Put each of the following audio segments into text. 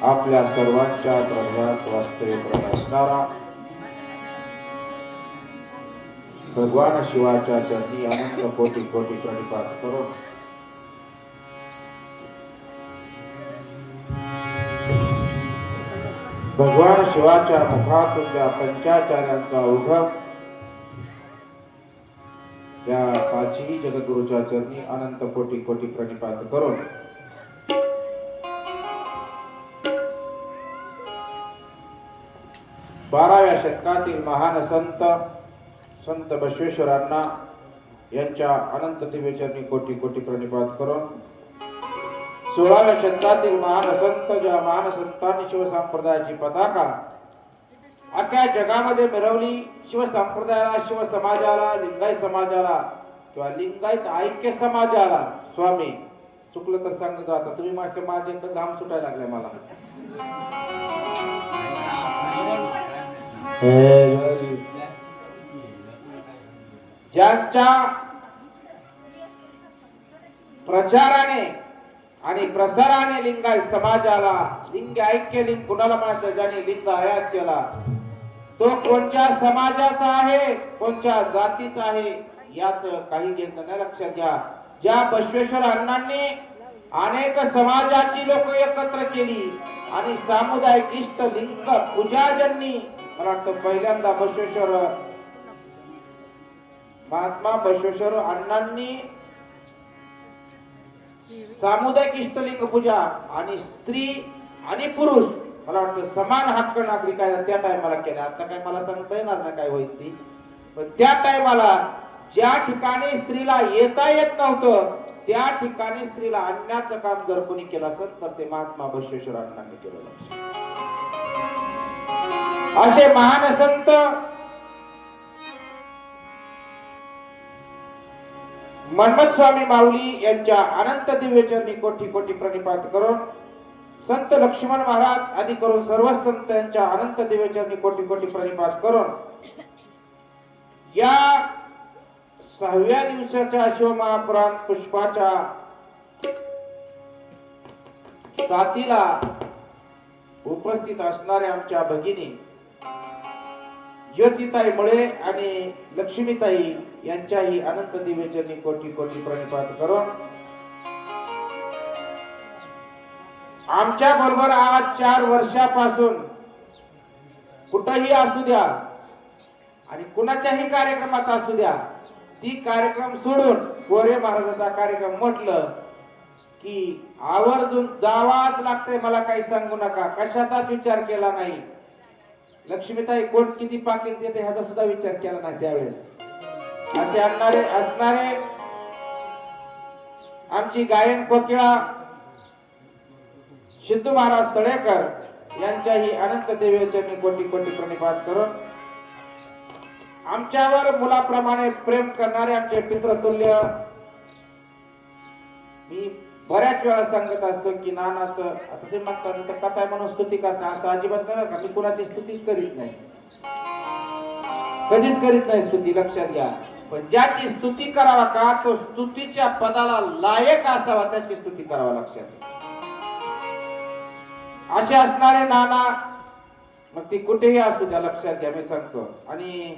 आपल्या सर्वांच्या हृदयात वास्तव्य असणारा भगवान शिवाच्या चरणी अनंत कोटी कोटी प्रणिपात करून भगवान शिवाच्या मुखातून त्या पंचाचार्यांचा उगम त्या पाचही जगद्गुरूच्या चरणी अनंत कोटी कोटी प्रणिपात करून 12व्या शतकातील महान संत बसवेश्वरांना यांच्या अनंत दिव्यचरणी कोटी कोटी प्रणिपात करून 16व्या शतकातील महान संत ज्या महान संतांनी शिवसंप्रदायाची पताका अख्ख्या जगामध्ये मिरवली. शिवसंप्रदायाला, शिवसमाजाला, लिंगायत समाजाला किंवा लिंगायत ऐक्य समाजाला. स्वामी चुकलं तर सांगतो, आता तुम्ही माझे घाम सुटायला लागले मला. ज्यांच्या प्रचाराने आणि प्रसाराने लिंगायत समाजाला लिंग ऐक्य लिंग कुणाला म्हणायचं, ज्याने लिंग आयात केला तो कोणत्या समाजाचा आहे, कोणत्या जातीचा आहे याच काही घेणं नाही. लक्षात घ्या, ज्या बसवेश्वर अण्णांनी अनेक समाजाची लोक एकत्र केली आणि सामुदायिक इष्ट लिंग पूजा ज्यांनी, मला वाटतं पहिल्यांदा बसवेश्वर महात्मा बसवेश्वर अण्णांनी सामुदायिक इष्टलिंग पूजा आणि स्त्री आणि पुरुष मला वाटतं समान हक्क नागरिक आहे त्या टायमाला केला. आता काय मला सांगता येणार ना काय होईल ती, पण त्या टायमाला ज्या ठिकाणी स्त्रीला येता येत नव्हतं त्या ठिकाणी स्त्रीला आणण्याचं काम जर कोणी केलं असेल तर ते महात्मा बसवेश्वर अण्णांनी केलं. असे महान संत मनमथ स्वामी माऊली यांच्या अनंत दिव्य चरणी कोटी कोटी प्रणिपात करून, संत लक्ष्मण महाराज आदी करून सर्व संत यांच्या अनंत दिव्य चरणी कोटी कोटी प्रणिपात करून या 6व्या दिवसाच्या शिवमहापुराण पुष्पाच्या साथीला उपस्थित असणाऱ्या आमच्या भगिनी ज्योतिताई मुळे आणि लक्ष्मीताई यांच्याही अनंत दिव्य चरणी कोटी कोटी प्रणिपात करून आमच्या बरोबर आज 4 वर्षापासून कुठेही असू द्या आणि कुणाच्याही कार्यक्रमात असू द्या, ती कार्यक्रम सोडून गोरे महाराजाचा कार्यक्रम म्हटलं की आवर्जून जावाच लागतंय. मला काही सांगू नका, कशाचाच विचार केला नाही. लक्ष्मीताई कोण किती पाकिट देते ह्याचा सुद्धा विचार केला नाही त्यावेळेस. असे असणारे आमची गायन कोकिळा सिद्धू महाराज तळेकर यांच्याही अनंत देवीचरणी कोटी कोटी प्रणिपात करून आमच्यावर मुलाप्रमाणे प्रेम करणारे आमचे पितृतुल्य, मी बऱ्याच वेळा सांगत असतो की नानाचं आता ते म्हणतात तर कथा म्हणून स्तुती करता असं अजिबात नाही का. मी कुणाची स्तुतीच करीत नाही, कधीच करीत नाही स्तुती, लक्षात घ्या. पण ज्याची स्तुती करावा का तो स्तुतीच्या पदाला लायक असावा त्याची स्तुती करावा, लक्षात. असे असणारे नाना मग ती कुठेही असू द्या, लक्षात घ्या, मी सांगतो. आणि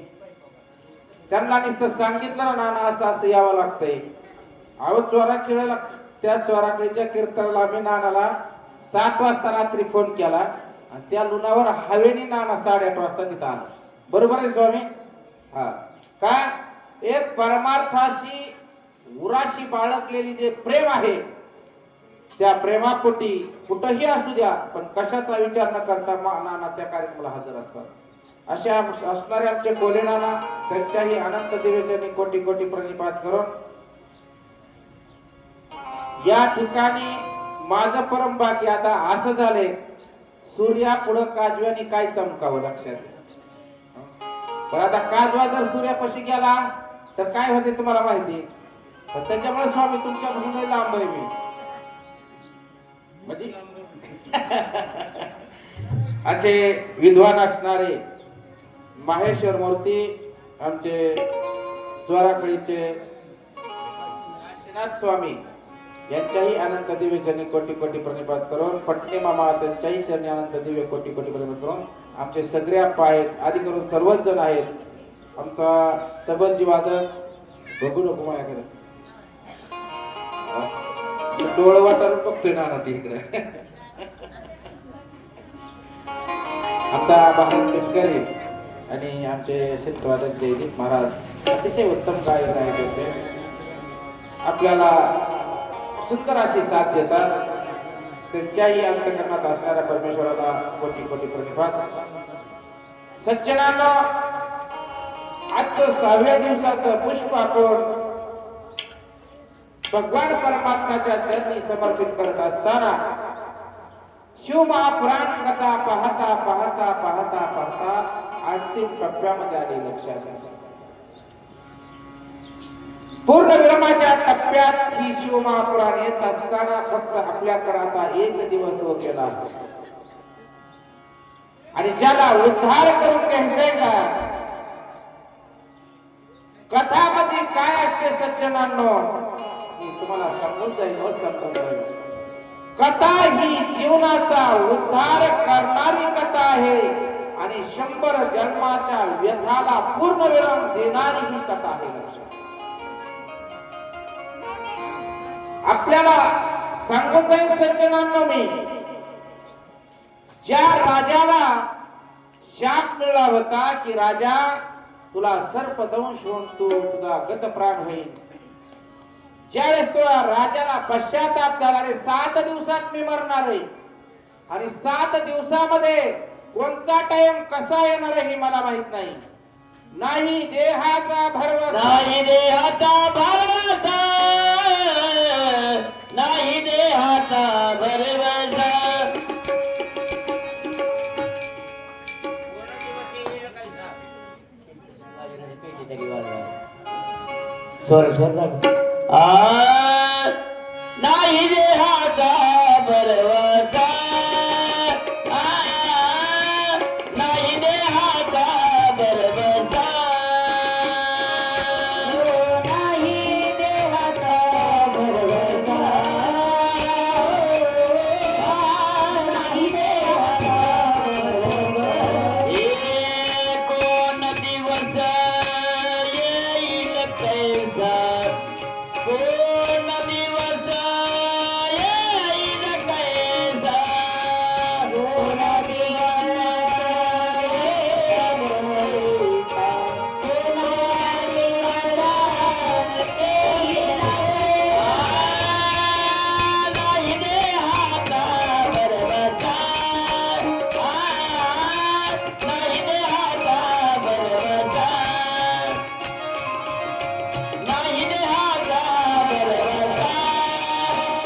त्यांना नुसतं सांगितलं ना नाना असं असं यावं लागतंय. अहो चोरा खेळायला त्या चोराकडीच्या कीर्तनाला मी नानाला 7 वाजता रात्री फोन केला आणि त्या लुणावर हवेनी नाना 8:30 वाजता तिथं आला. बरोबर आहे स्वामी? हा का एक परमार्थाशी उराशी बाळगलेली जे प्रेम आहे त्या प्रेमापोटी कुठेही असू द्या पण कशाचा विचार न करता नाना त्या कार्यक्रमाला हजर असतात. अशा असणारे आमचे कोले नाना त्यांच्याही अनंत देवीचरणी कोटी कोटी प्रणिपात करून या ठिकाणी माझं परम बाकी आता असं झालंय, सूर्या पुढं काजव्याने काय चमकावं, लक्षात. पण आता काजवा जर सूर्यापाशी गेला तर काय होते तुम्हाला माहिती. तर त्याच्यामुळे स्वामी तुमच्यापासून लांब आहे मी, म्हणजे असे विद्वान असणारे माहेश्वर मूर्ती आमचे द्वाराकडीचे काशीनाथ स्वामी यांच्याही अनंत दिव्य चरणी कोटी कोटी प्रणिपात करून, पटणे मामा त्यांच्याही चरणी अनंत दिव्य कोटी कोटी प्रणिपात करून आमचे सगळ्या पाय आदी करून सर्वच जण आहेत. आमचा तबलजी वादक बघू नको माझ्याकडे, डोळ वाटारून बघतोय नाना तिकडे. आमचा बाहेर शेतकरी आणि आमचे शेतवादक जयदीप महाराज अतिशय उत्तम गायक आहेत होते. आपल्याला सुंदर अशी साथ देतात. त्यांच्याही अंतकरणात असणाऱ्या परमेश्वराला कोटी कोटी प्रणिपात. सज्जनांनो, आजचं 6व्या दिवसाचं पुष्प आपण भगवान परमात्म्याच्या चरणी समर्पित करत असताना शिवमहापुराण कथा पाहता पाहता पाहता पाहता अंतिम टप्प्यामध्ये आले लक्षात. पूर्ण विरामाच्या टप्प्यात ही शिवमहापुराण येत असताना फक्त आपल्याकडे आता एक दिवस उरलेला आहे. आणि ज्याला उद्धार करून घ्यायचंय का, कथा म्हणजे काय असते सज्जनांनो, मी तुम्हाला समजून जाईल व समजून जाईल. कथा ही जीवनाचा उद्धार करणारी कथा आहे आणि 100 जन्माच्या व्यथाला पूर्णविराम देणारी ही कथा आहे. लक्षात आपल्याला सांगून जाईल सज्जनांनो, मी ज्या राजाला शाप मिळाला होता की राजा तुला सर्पदंश होऊन तुझा गतप्राण होईल, ज्यावेळेस तुला राजाला पश्चाताप झाला रे 7 दिवसात मी मरणार आहे आणि 7 दिवसामध्ये कोणता टाइम कसा येणार आहे हे मला माहित नाही. नाही देहाचा भरवसा, नाही देहाचा भरवसा, नाही देहाचा भरवसा. स्वर स्वर नाही देहाचा भरवसा, नाही देहाचा भरवसा, नाही देहाचा भरवसा, नाही देहाचा भरवसा. कोण दिवस येईल कैसा, कोण दिवस येईल कैसा, कोण नाही देहाचा भरवसा, नाही देहाचा भरवसा, नाही देहाचा भरवसा, नाही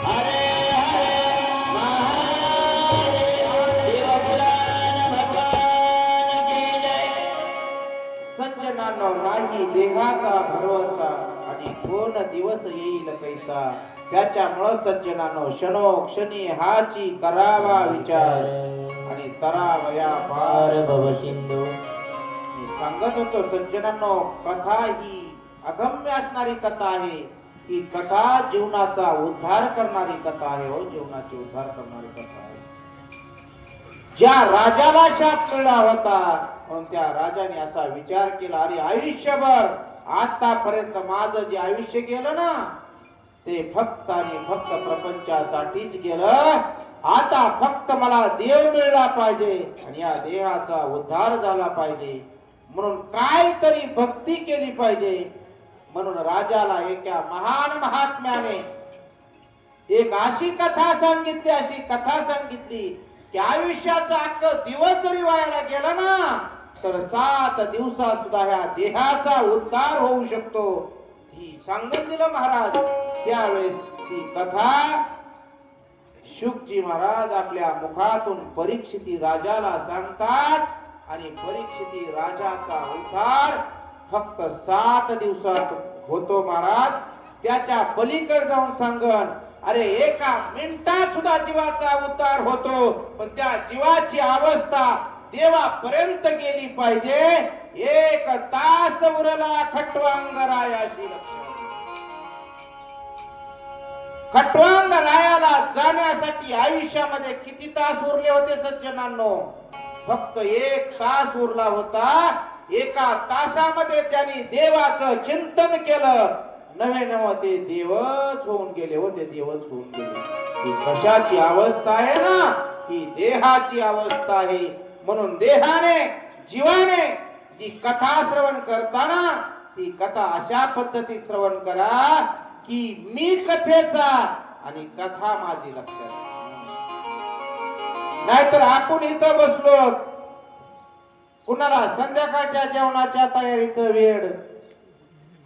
हरे हरे महादेव देवपुराण भगवान की जय. सज्जनांनो नाही देहाचा भरवसा आणि कोण दिवस येईल कैसा. त्याच्यामुळे सज्जनांनो क्षणोक्षणी हाची करावा विचार आणि तरावया पार. पार भव सिंधू. मी सांगत होतो सज्जनांनो, कथा ही अगम्य असणारी कथा आहे. ही कथा जीवनाचा उद्धार करणारी कथा आहे. हो, जीवनाची उद्धार करणारी कथा आहे. ज्या राजाला शाप मिळाला होता म्हणून त्या राजाने असा विचार केला, अरे आयुष्यभर आतापर्यंत माझं जे आयुष्य गेलं ना ते फक्त आणि फक्त प्रपंचासाठीच गेलं. आता फक्त मला देव मिळला पाहिजे आणि या देहाचा उद्धार झाला पाहिजे, म्हणून काहीतरी भक्ती केली पाहिजे. म्हणून राजाला एका महान महात्म्याने एक अशी कथा सांगितली, अशी कथा सांगितली की आयुष्याचा अख्खा दिवस जरी वायाला गेला ना तर 7 दिवसात सुद्धा ह्या देहाचा उद्धार होऊ शकतो. ही सांगून दिलं महाराज. त्यावेळेस ती कथा शुकजी महाराज आपल्या मुखातून परीक्षिती राजाला सांगतात आणि परीक्षिती राजाचा उद्धार फक्त 7 दिवसात होतो महाराज. त्याच्या पलीकडे जाऊन सांगन, अरे एका मिनिटात सुद्धा जीवाचा उद्धार होतो, पण त्या जीवाची अवस्था देवापर्यंत गेली पाहिजे. 1 तास उरला खट्वांगरायाशी. खट्वांगरायाला जाण्यासाठी आयुष्यामध्ये किती तास उरले होते सज्जनांनो? फक्त 1 तास उरला होता. 1 तासामध्ये त्यांनी देवाचं चिंतन केलं. नवे नव ते देवच होऊन गेले होते, देवच होऊन गेले. ही कशाची अवस्था आहे ना? ही देहाची अवस्था आहे. म्हणून देहाने जीवाने जी कथा श्रवण करताना ती कथा अशा पद्धती श्रवण करा की मी कथेचा आणि कथा माझी. लक्षात नाहीतर आपण इथं बसलो, कुणाला संध्याकाळच्या जेवणाच्या तयारीचं वेळ,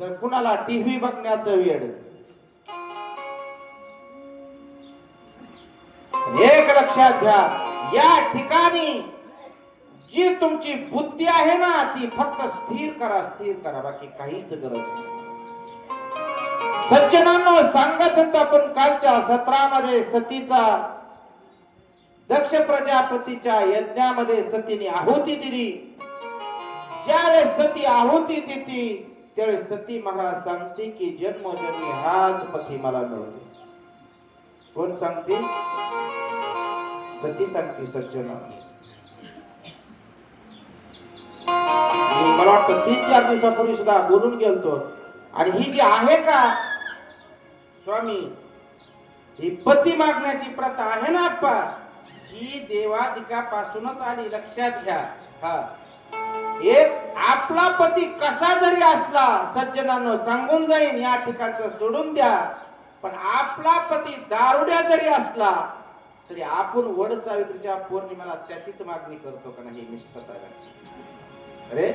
तर कुणाला टीव्ही बघण्याचं वेळ. एक लक्षात घ्या, या ठिकाणी जी तुमची बुद्धी आहे ना, ती फक्त स्थिर करा, बाकी काहीच गरज नाही. सज्जनांनो, सांगत होतो आपण कालच्या सत्रामध्ये सतीचा, दक्ष प्रजापतीच्या यज्ञामध्ये सतीने आहुती दिली. ज्यावेळेस सती आहुती देती, त्यावेळेस सती महाराज सांगते की जन्मोजन्मी हाच पती मला मिळतो. कोण सांगते? सती सांगते. सज्जनांनो, मला वाटतं 3-4 दिवसापूर्वी सुद्धा बोलून गेलतो. आणि ही जी आहे का स्वामी, ही पती मागण्याची प्रथा आहे ना आप्पा, ही देवादिकापासूनच आली. लक्षात घ्या. हा, एक आपला पती कसा जरी असला, सज्जनांनो सांगून जाईन, या ठिकाणचं सोडून द्या, पण आपला पती दारुड्या जरी असला तरी आपण वड सावित्रीच्या पौर्णिमेला त्याचीच मागणी करतो का नाही? निष्ठता. अरे,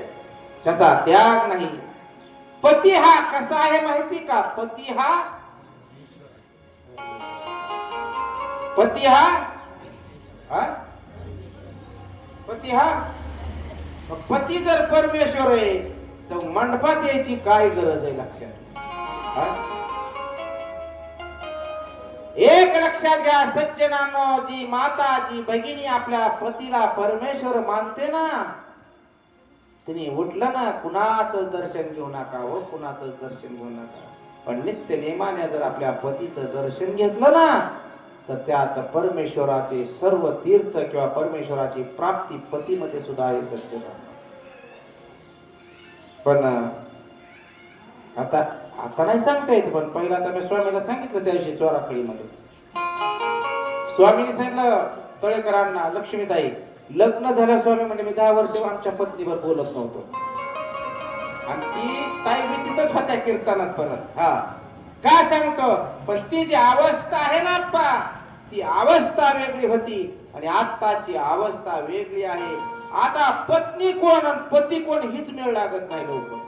त्याचा त्याग नाही. पती हा कसा आहे माहिती का? पती हा पती जर परमेश्वर आहे तर मंडपात यायची काय गरज आहे? लक्षात. एक लक्षात घ्या सज्जनांनो, जी माता, जी भगिनी आपल्या पतीला परमेश्वर मानते ना, तिने उठलं ना, कुणाचं दर्शन घेऊ नका हो, कुणाचं दर्शन घेऊ नका. पण नित्य नेमाने जर आपल्या पतीचं दर्शन घेतलं ना, तर त्यात परमेश्वराचे सर्व तीर्थ किंवा परमेश्वराची प्राप्ती पतीमध्ये सुद्धा आहे. सत्य. पण आता नाही सांगता येत. पण पहिला आता मी स्वामीला सांगितलं त्या दिवशी चोराखळीमध्ये, स्वामीने सांगितलं तळेकरांना, लक्ष्मीताई लग्न झालं, स्वामी म्हणजे मी 10 वर्ष आमच्या पत्नीवर बोलत नव्हतो. आणि ती ताई मी तिथंच होत्या कीर्तनात परत. हा, काय सांगतो, पण ती जी अवस्था आहे ना आप्पा, ती अवस्था वेगळी होती आणि आत्ताची अवस्था वेगळी आहे. आता पत्नी कोण आणि पती कोण हीच मेळ लागत नाही. लोक,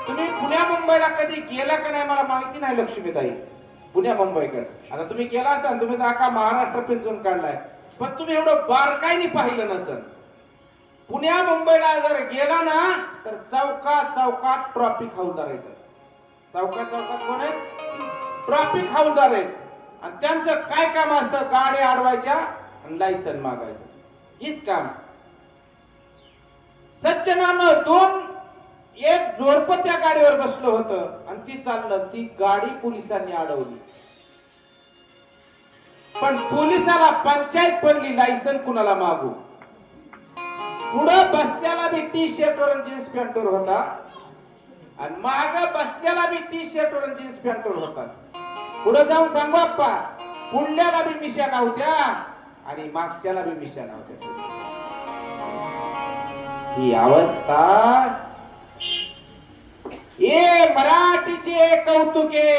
तुम्ही पुण्या मुंबईला कधी गेला का नाही मला माहिती नाही लक्ष्मीताई, पुण्या मुंबईकडे. आता तुम्ही गेला असाल, तुम्ही तर अख्खा महाराष्ट्र फिरून काढलाय, पण तुम्ही एवढं बारकाईने पाहिलं नसेल. पुण्या मुंबईला जर गेला ना, तर चौकात ट्रॉफिक हौलदार आहेत. चौकात कोण आहेत? ट्रॉफिक हौलदार आहेत. आणि त्यांचं काय काम असतं? गाड्या अडवायच्या आणि लायसन मागायचं, हीच काम. सज्जनानं एक जोडपं त्या गाडीवर बसलं होतं आणि ती चाललं, ती गाडी पोलिसांनी अडवली. पण पोलिसाला पंचायत पडली, लायसन कुणाला मागू. पुढं बसल्याला बी टी शर्टवर आणि जीन्स पॅन्टवर होता आणि माग बसल्याला बी टी शर्टवर आणि जीन्स पॅन्टवर होता. पुढे जाऊन सांगू अप्पा, पुढल्याला बी मिशा नव्हत्या आणि मागच्याला बी मिशा नव्हत्या. ही अवस्था. ये मराठीचे कौतुके,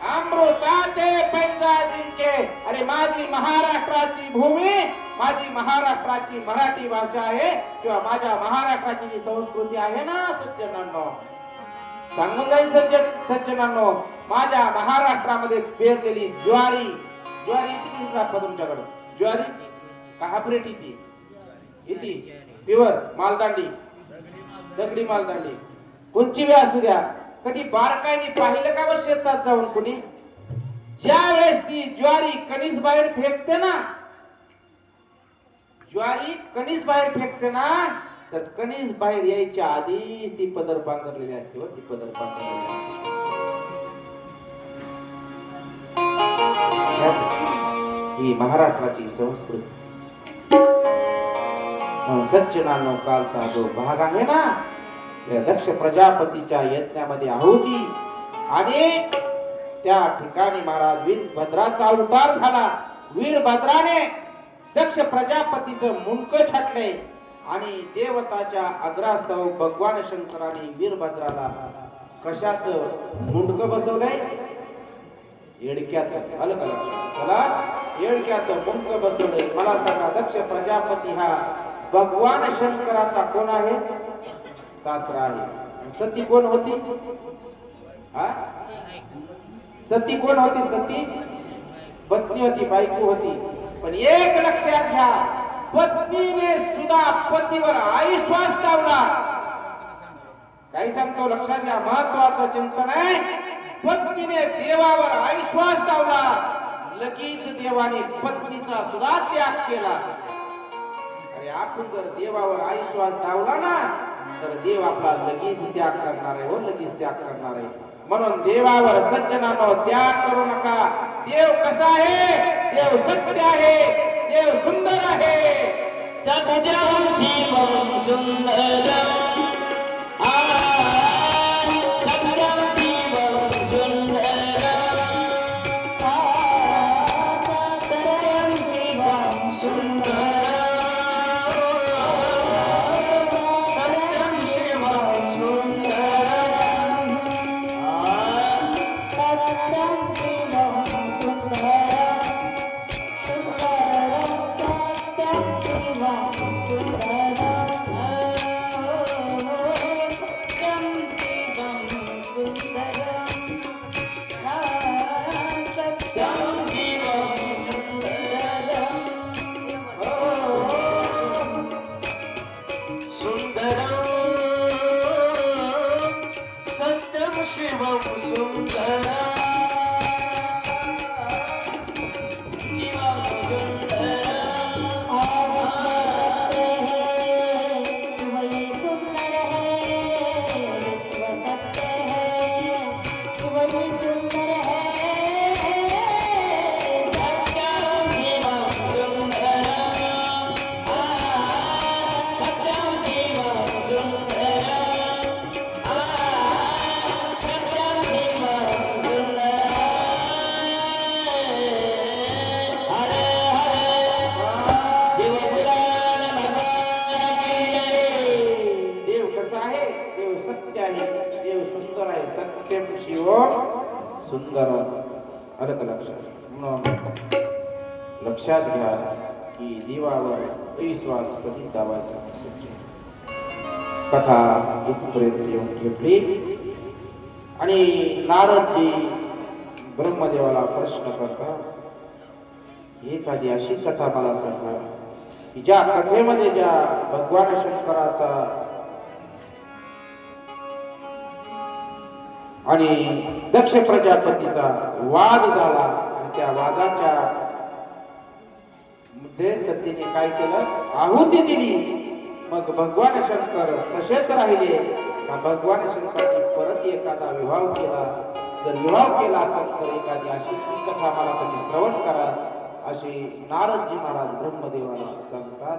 अमृताचे पैजा जिंके. अरे माझी महाराष्ट्राची भूमी, माझी महाराष्ट्राची मराठी भाषा आहे किंवा माझ्या महाराष्ट्राची जी संस्कृती आहे ना सज्जनांनो, सांगून जाईल सज्जनांनो, माझ्या महाराष्ट्रामध्ये पेरलेली ज्वारी किती राहतात तुमच्याकडे? ज्वारी का हायब्रिड इथे प्युअर मालदांडी, दगडी मालदांडी, कोणची बी असू द्या. कधी बारकाईने पाहिलं का व शेतात जाऊन कुणी? ज्या वेळेस ती ज्वारी कणीस बाहेर फेकते ना, ज्वारी कणीस बाहेर फेकते ना, तर कणीस बाहेर यायच्या आधी ती पदर पांघरलेली असते व ती पदर पांघरलेली ही महाराष्ट्राची संस्कृती. सज्जनांनो, कालचा जो भाग आहे ना, या दक्ष प्रजापतीच्या यज्ञामध्ये आहुती आणि त्या ठिकाणी महाराज वीरभद्राचा अवतार झाला. वीरभद्राने दक्ष प्रजापतीचं मुंडक छाटले आणि देवताच्या अग्रास्तव भगवान शंकराने वीरभद्राला कशाचं मुंडक बसवलंय? येडक्याचं. आलं का? येळक्याचं मुंक बसवलंय. मला सांगा दक्ष प्रजापती हा भगवान शंकराचा कोण आहे? सासरा आहे. सती कोण होती? हा? सती कोण होती? सती पत्नी होती, बायको होती. पण एक लक्षात घ्या, पत्नीने सुद्धा पतीवर अविश्वास दावला. काही सांगतो लक्षात घ्या, महत्वाचं चिंतन आहे. पत्नीने देवावर अविश्वास दावला, लगेच देवाने पत्नीचा सुद्धा त्याग केला. अरे आपण जर देवावर अविश्वास दावला ना, तर देव आपला लगेच त्याग करणार आहे. हो, लगेच त्याग करणार आहे. म्हणून देवावर सज्जनानो त्याग करू नका. देव कसा आहे? देव सत्य आहे, देव सुंदर आहे. सत्यं शिवं सुंदरं सत्यं शिवं सुंदरं सत्यं शिवं सुंदरं सत्यं शिवं सुंदरं सत्यं शिवं सुंदरं शिवं सुंदरं देव कसा आहे? देव सत्य आहे, देव सुंदर आहे. सत्यम शिवम सुंदर. आलं का लक्षात? म्हणून लक्षात घ्या की देवावर विश्वास कधी दावायचा नसतो. कथा इथपर्यंत येऊन ठेवली आणि नारदजी ब्रह्मदेवाला प्रश्न करतात, एखादी अशी कथा मला सांगा की ज्या कथेमध्ये ज्या भगवान शंकराचा आणि दक्ष प्रजापतीचा वाद झाला आणि त्या वादाच्या मध्ये सतीने काय केलं? आहुती दिली. मग भगवान शंकर तसेच राहिले का भगवान शंकराने परत एखादा विवाह केला? जर विवाह केला असेल तर एखादी अशी कथा मला तुम्ही श्रवण करा, असे नारदजी महाराज ब्रह्मदेवाला सांगतात.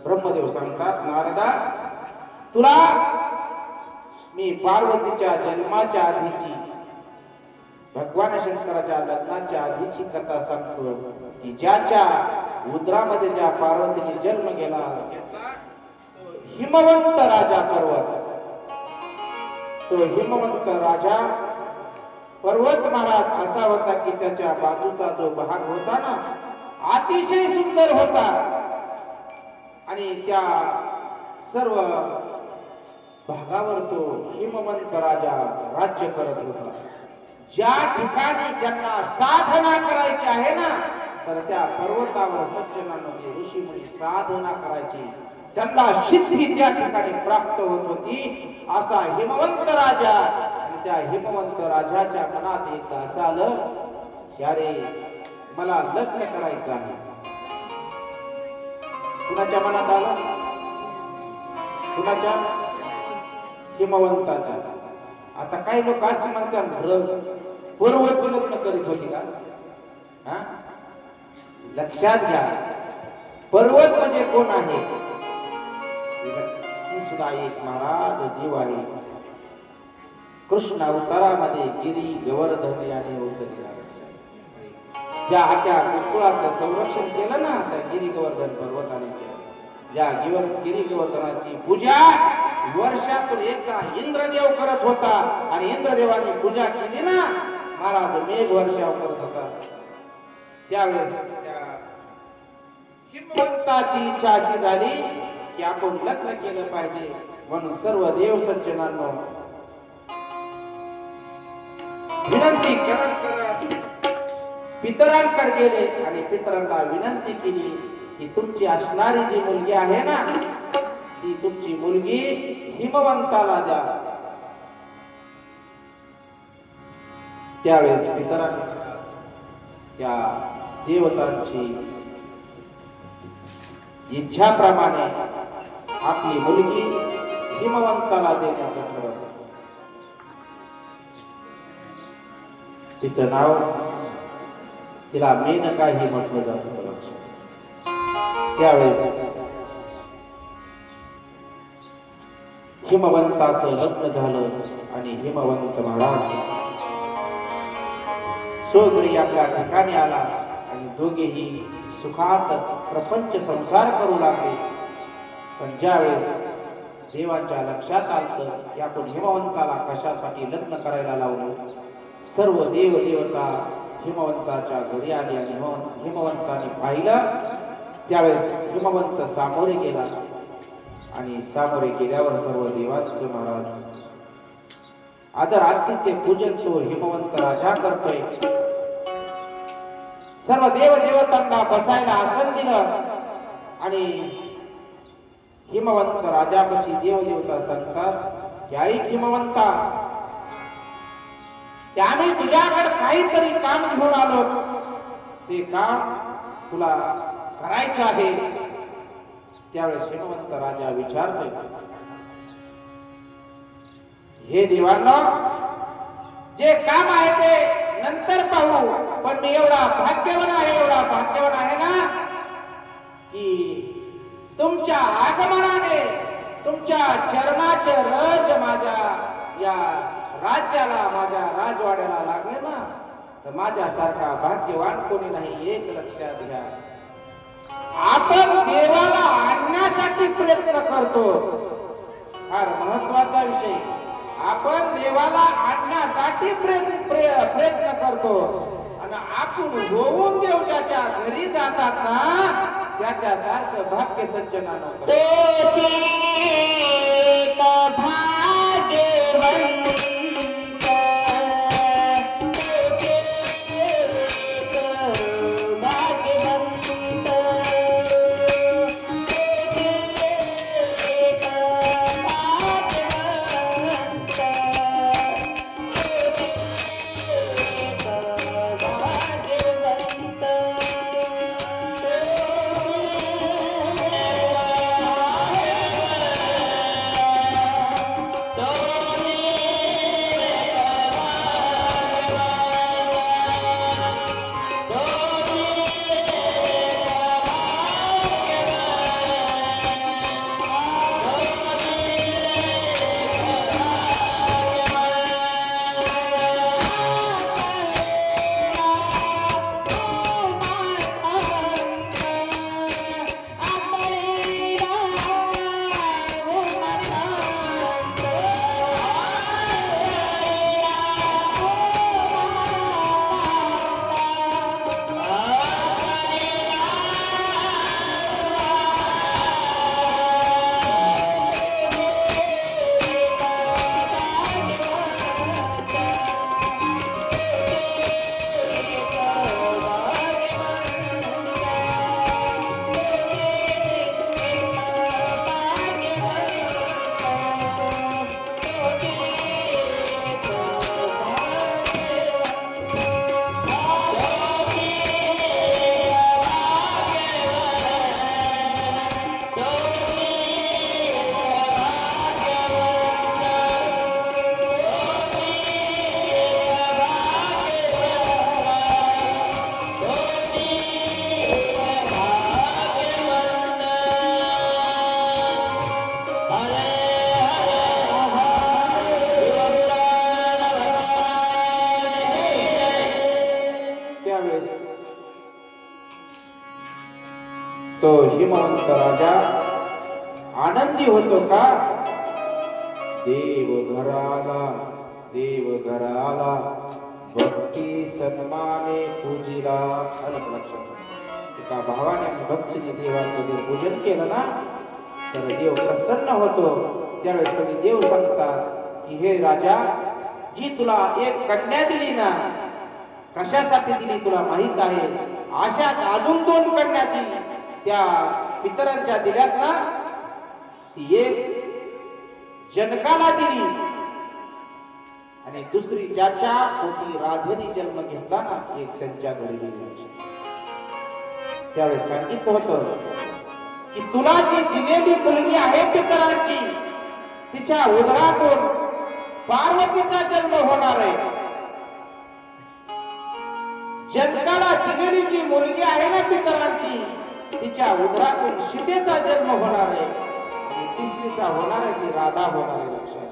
ब्रह्मदेव सांगतात, नारदा तुला मी पार्वतीच्या जन्माच्या आधीची, भगवान शंकराच्या लग्नाच्या आधीची कथा सांगतो की ज्याच्या उदरामध्ये ज्या पार्वतीने जन्म गेला, हिमवंत राजा पर्वत, तो हिमवंत राजा पर्वत महाराज असा होता की त्याच्या बाजूचा जो भाग होता ना, अतिशय सुंदर होता आणि त्या सर्व भागावर तो हिमवंत राजा राज्य करत होता. ज्या ठिकाणी ज्यांना साधना करायची आहे ना, तर त्या पर्वतावर सज्जनांमध्ये ऋषीमुनी साधना करायची, त्यांना सिद्धी त्या ठिकाणी प्राप्त होत होती. असा हिमवंत राजा, आणि त्या हिमवंत राजाच्या मनात एक असं आलं, अरे मला लग्न करायचं आहे. कुणाच्या मनात आलं? कुणाच्या? हिमवंताच्या. आता काही लोक असे म्हणतात, पर्वत लग्न करीत होती का? हा, लक्षात घ्या, पर्वत म्हणजे कोण आहे? ही सुद्धा एक महाराज जीव आहे. कृष्ण अवतारामध्ये गिरी गोवर्धन याने अवतरले. ज्या आख्या गोकुळाचं संरक्षण केलं ना, त्या गिरी गोवर्धन पर्वताने केलं. ज्या गिरी गोवर्धनाची पूजा वर्षातून एकदा इंद्रदेव करत होता, आणि इंद्रदेवाने पूजा केली ना, महाराज मेघ वर्षाव करत होता. त्यावेळेस त्या हिमवंताची इच्छा अशी झाली की आपण लग्न केलं पाहिजे. म्हणून सर्व देव सज्जनांनो विनंती करत करत पितरांकडे गेले आणि पितरांना विनंती केली की तुमची असणारी जी मुलगी आहे ना ती तुमची मुलगी हिमवंताला द्या. त्यावेळेस पितरांनी त्या देवतांची इच्छाप्रमाणे आपली मुलगी हिमवंताला देण्याचं ठरवलं. तिचं नाव तिला मेनकाही म्हटलं जात होतं. त्यावेळेस हिमवंताचं लग्न झालं आणि हिमवंत महाराज स्वगृही आपल्या ठिकाणी आला आणि दोघेही सुखात प्रपंच संसार करू लागले. पण ज्यावेळेस देवाच्या लक्षात आलं की आपण हिमवंताला कशासाठी लग्न करायला लावलं, सर्व देव देवता हिमवंताच्या घरी आले आणि हिमवंताने पाहिलं. त्यावेळेस हिमवंत सामोरे गेला आणि सामोरे गेल्यावर सर्व देवांचे महाराज आदर आतिथ्य पूजन तो हिमवंत राजा करतोय. सर्व देव देवतांना बसायला आसन दिलं आणि हिमवंत राजापाशी देव देवता सांगतात की ऐक हिमवंता, आम्ही तुझ्याकडे काहीतरी काम घेऊन आलो, ते काम तुला करायचं आहे. त्यावेळेस हिमवंत राजा विचारतोय, हे देवांना जे काम आहे ते नंतर पाहू, पण मी एवढा भाग्यवान आहे ना की तुमच्या आगमनाने तुमच्या चरणाचे रज माझ्या या राज्याला माझ्या राजवाड्याला लागले ना तर माझ्यासारखा भाग्यवान कोणी नाही. एक लक्षात घ्या, आपण देवाला आणण्यासाठी प्रयत्न करतो, फार महत्वाचा विषय. आपण देवाला आणण्यासाठी प्रयत्न करतो आणि आपण होऊन देव ज्याच्या घरी जातात ना त्याच्यासारखं भाग्य सज्जनानं तो हिमवंत राजा आनंदी होतो का? देव घराला भक्ती सन्माने पूजिला. अलग लक्षात ठेवा. एका भावाने आणि भक्तीने देवाचं जर पूजन केलं ना तर देव प्रसन्न होतो. त्यावेळेस सगळे देव सांगतात की हे राजा, जी तुला एक कन्या दिली ना, कशासाठी दिली तुला माहित आहे? अशाच अजून 2 कन्या दिली त्या पितरांच्या दिल्यात ना, ती एक जनकाला दिली आणि दुसरी ज्याच्या पोटी राधेने जन्म घेतला ना, एक त्यांच्या घरी दिली. त्यावेळेस सांगितलं होतं की तुला जी दिलेली मुलगी आहे पितरांची, तिच्या उदरातून पार्वतीचा जन्म होणार आहे. जनकाला दिलेली जी मुलगी आहे ना पितरांची, तिच्या उदरातून सीतेचा जन्म होणार आहे आणि तिसरीचा होणार आहे ती राधा होणार आहे. लक्षात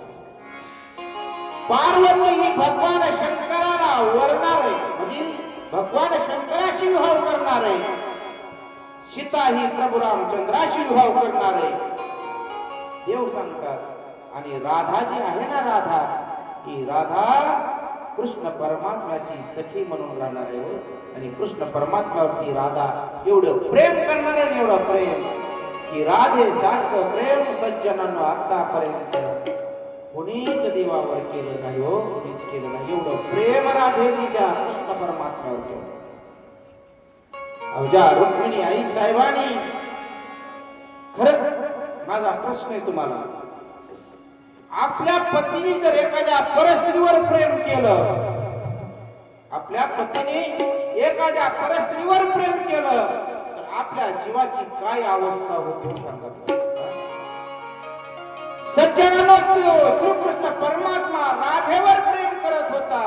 पार्वती ही भगवान शंकराला वरणार आहे, म्हणजे भगवान शंकराशी विवाह करणार आहे. सीता ही प्रभू रामचंद्राशी विवाह करणार आहे देव सांगतात. आणि राधा जी आहे ना, राधा ही राधा कृष्ण परमात्म्याची सखी म्हणून राहणार आहे. आणि कृष्ण परमात्म्यावरती राधा एवढं प्रेम करणार आहे, एवढं प्रेम की राधे सारखं प्रेम सज्जनांनो आतापर्यंत कोणीच देवावर केलं नाही हो, कोणीच केलं नाही. एवढं प्रेम राधेच्या कृष्ण परमात्म्यावर केलं. अवजा रुक्मिणी आई साहेबांनी, खरं माझा प्रश्न आहे तुम्हाला, आपल्या पत्नीने जर एखाद्या परस्त्रीवर प्रेम केलं, आपल्या पत्नीने एखाद्या परस्त्रीवर प्रेम केलं तर आपल्या जीवाची काय अवस्था होती सांगा. सज्जनांनो, श्रीकृष्ण परमात्मा राधेवर प्रेम करत होता,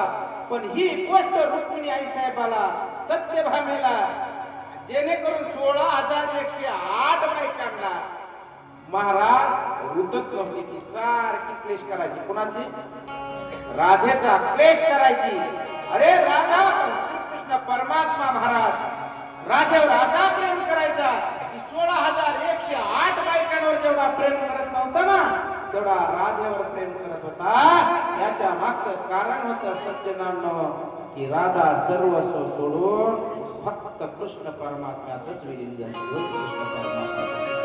पण ही गोष्ट रुक्मिणी आई साहेबाला, सत्यभामेला, जेणेकरून 16,108 बायकांना महाराज रुतत नसली की सारखी क्लेश करायची. कोणाची? राधेचा क्लेश करायची. अरे राधा, श्रीकृष्ण परमात्मा महाराज राधेवर असा प्रेम करायचा की 16,108 बायकांवर जेवढा प्रेम करत नव्हता ना, तेवढा राधेवर प्रेम करत होता. याच्या मागचं कारण होतं सज्जनांनो की राधा सर्वस्व सोडून फक्त कृष्ण परमात्म्यातच विलीन झाली. कृष्ण परमात्मा